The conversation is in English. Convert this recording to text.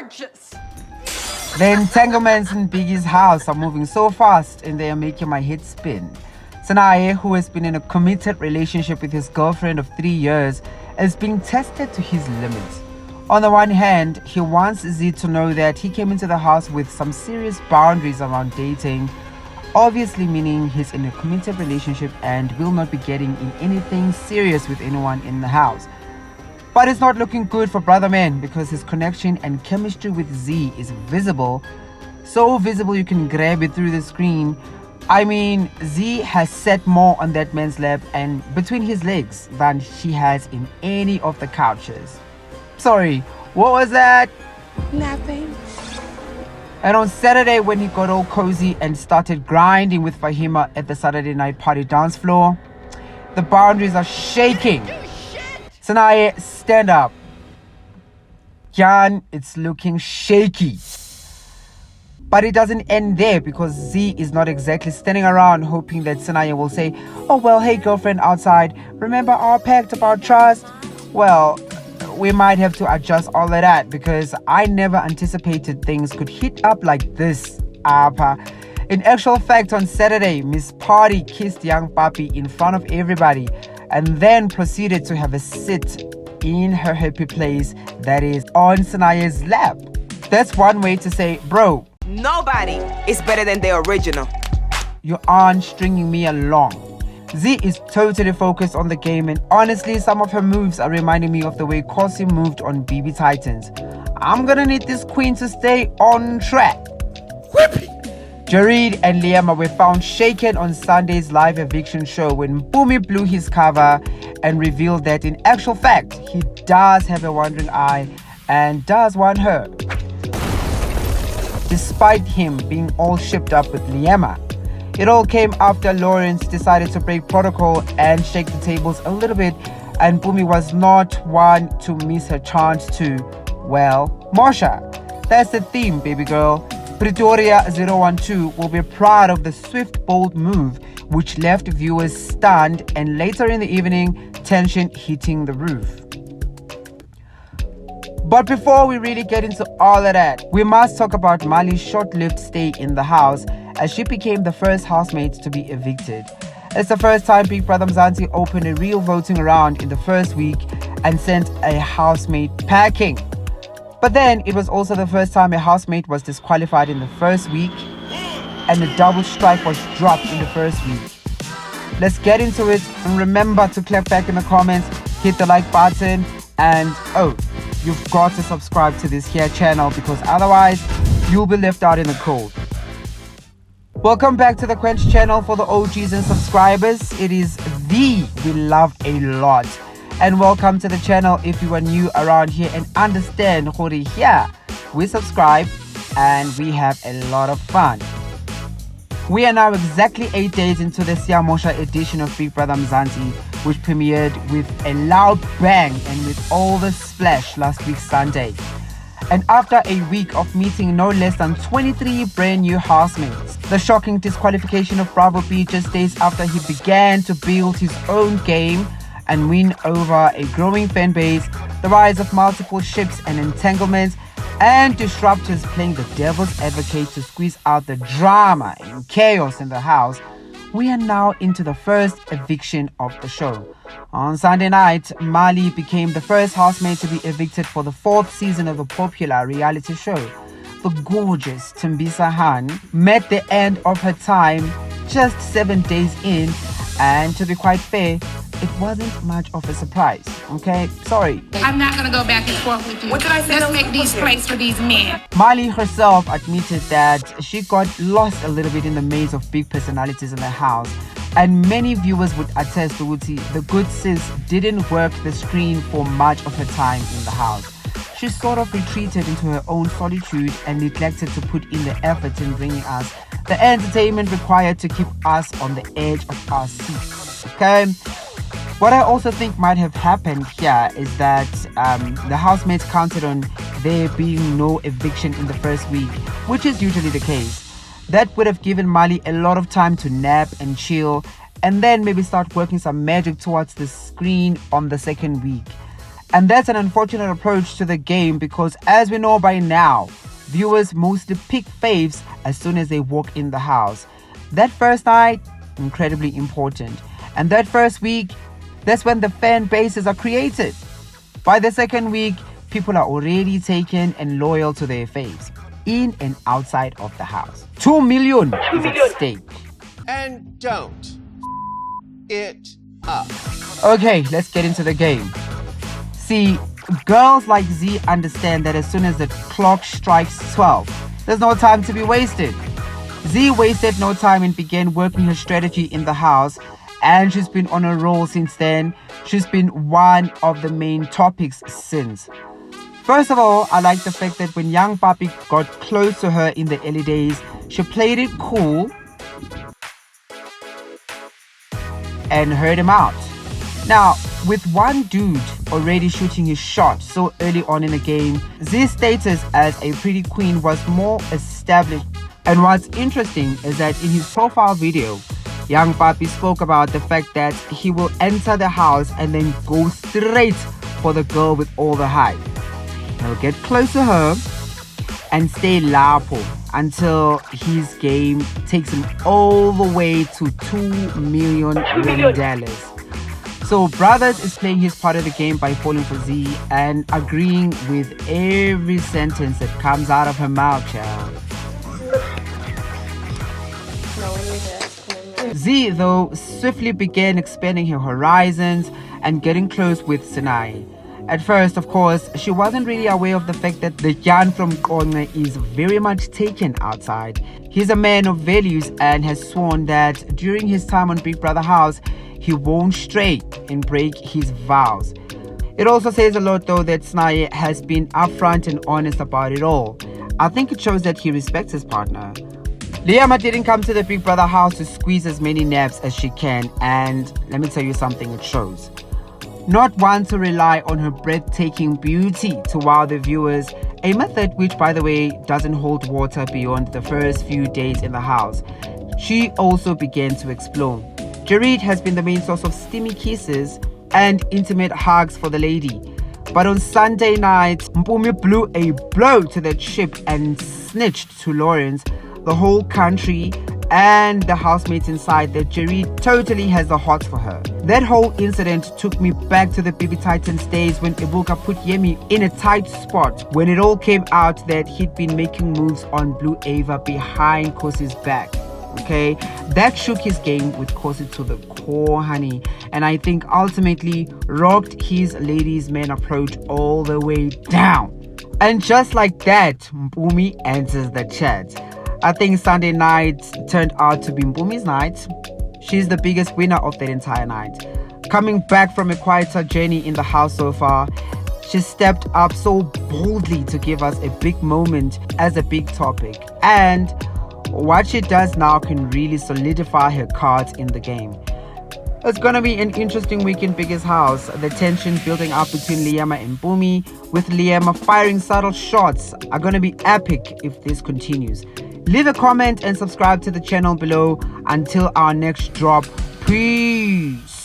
gorgeous. The entanglements in Biggie's house are moving so fast and they are making my head spin. Sinaye, who has been in a committed relationship with his girlfriend of 3 years, is being tested to his limits. On the one hand, he wants Zee to know that he came into the house with some serious boundaries around dating, obviously meaning he's in a committed relationship and will not be getting in anything serious with anyone in the house. But it's not looking good for Brother Man because his connection and chemistry with Zee is visible. So visible you can grab it through the screen. I mean, Zee has sat more on that man's lap and between his legs than she has in any of the couches. Sorry, what was that? Nothing. And on Saturday, when he got all cozy and started grinding with Fahima at the Saturday night party dance floor, the boundaries are shaking. Sinaye, stand up. Jan, it's looking shaky. But it doesn't end there because Zee is not exactly standing around hoping that Sinaye will say, oh well, hey girlfriend outside, remember our pact about trust? Well, we might have to adjust all of that because I never anticipated things could heat up like this. In actual fact, on Saturday, Miss Party kissed Young Pappi in front of everybody and then proceeded to have a sit in her happy place, that is on Sinaye's lap. That's one way to say, bro, Nobody is better than the original. you aren't stringing me along. Zee is totally focused on the game and honestly some of her moves are reminding me of the way Khosi moved on BB Titans. I'm gonna need this queen to stay on track. Whippy! Jareed and Liema were found shaken on Sunday's live eviction show when Mpumi blew his cover and revealed that in actual fact he does have a wandering eye and does want her, despite him being all shipped up with Liema. It all came after Lawrence decided to break protocol and shake the tables a little bit, and Mpumi was not one to miss her chance to, well, Mosha. That's the theme, baby girl. Pretoria 012 will be proud of the swift, bold move, which left viewers stunned and later in the evening, tension hitting the roof. But before we really get into all of that, we must talk about Mali's short-lived stay in the house as she became the first housemate to be evicted. It's the first time Big Brother Mzansi opened a real voting round in the first week and sent a housemate packing. But then it was also the first time a housemate was disqualified in the first week and a double strike was dropped in the first week. Let's get into it and remember to clap back in the comments, hit the like button, and you've got to subscribe to this here channel because otherwise you'll be left out in the cold. Welcome back to the Quench channel for the OGs and subscribers. It is the we love a lot. And welcome to the channel if you are new around here and understand Khosi here. We subscribe and we have a lot of fun. We are now exactly 8 days into the Siamosha edition of Big Brother Mzansi, which premiered with a loud bang and with all the splash last week Sunday. And after a week of meeting no less than 23 brand new housemates, the shocking disqualification of Bravo B just days after he began to build his own game and win over a growing fan base, the rise of multiple ships and entanglements, and disruptors playing the devil's advocate to squeeze out the drama and chaos in the house, we are now into the first eviction of the show. On Sunday night, Mali became the first housemate to be evicted for the 4th season of the popular reality show. The gorgeous Tembisa Han met the end of her time just 7 days in, and to be quite fair, it wasn't much of a surprise, okay? Sorry. I'm not gonna go back and forth with you. What did I say? Let's make these plays for these men. Mali herself admitted that she got lost a little bit in the maze of big personalities in the house, and many viewers would attest to the good sis didn't work the screen for much of her time in the house. She sort of retreated into her own solitude and neglected to put in the effort in bringing us the entertainment required to keep us on the edge of our seats, okay? What I also think might have happened here is that the housemates counted on there being no eviction in the first week, which is usually the case. That would have given Mali a lot of time to nap and chill and then maybe start working some magic towards the screen on the second week. And that's an unfortunate approach to the game because, as we know by now, viewers mostly pick faves as soon as they walk in the house. That first night, incredibly important. And that first week, that's when the fan bases are created. By the second week, people are already taken and loyal to their faves, in and outside of the house. 2 million is at stake. And don't it up. Okay, let's get into the game. See, girls like Zee understand that as soon as the clock strikes 12, there's no time to be wasted. Zee wasted no time and began working her strategy in the house, and she's been on a roll since then. She's been one of the main topics since. First of all, I like the fact that when Young Pappi got close to her in the early days, she played it cool and heard him out. Now, with one dude already shooting his shot so early on in the game, Zee's status as a pretty queen was more established. And what's interesting is that in his profile video, Young Pappi spoke about the fact that he will enter the house and then go straight for the girl with all the hype. He'll get close to her and stay lapo until his game takes him all the way to $2 million. So Brothers is playing his part of the game by falling for Zee and agreeing with every sentence that comes out of her mouth, child. Zee, though, swiftly began expanding her horizons and getting close with Sinaye. At first, of course, she wasn't really aware of the fact that the Jan from Quench is very much taken outside. He's a man of values and has sworn that during his time on Big Brother House, he won't stray and break his vows. It also says a lot, though, that Sinaye has been upfront and honest about it all. I think it shows that he respects his partner. Liema didn't come to the Big Brother house to squeeze as many naps as she can, and let me tell you something, it shows. Not one to rely on her breathtaking beauty to wow the viewers, a method which, by the way, doesn't hold water beyond the first few days in the house. She also began to explore. Jareed has been the main source of steamy kisses and intimate hugs for the lady. But on Sunday night, Mpumi blew a blow to the chip and snitched to Lawrence, the whole country, and the housemates inside that Jareed totally has the hots for her. That whole incident took me back to the Baby Titans days when Ibuka put Yemi in a tight spot when it all came out that he'd been making moves on Blue Aiva behind Khosi's back. Okay, that shook his game with Khosi to the core, honey, and I think ultimately rocked his ladies' man approach all the way down. And just like that, Mpumi enters the chat. I think Sunday night turned out to be Mpumi's night. She's the biggest winner of that entire night. Coming back from a quieter journey in the house so far, she stepped up so boldly to give us a big moment as a big topic. And what she does now can really solidify her cards in the game. It's gonna be an interesting week in Biggie's house. The tension building up between Liema and Mpumi, with Liema firing subtle shots, are gonna be epic if this continues. Leave a comment and subscribe to the channel below. Until our next drop, peace.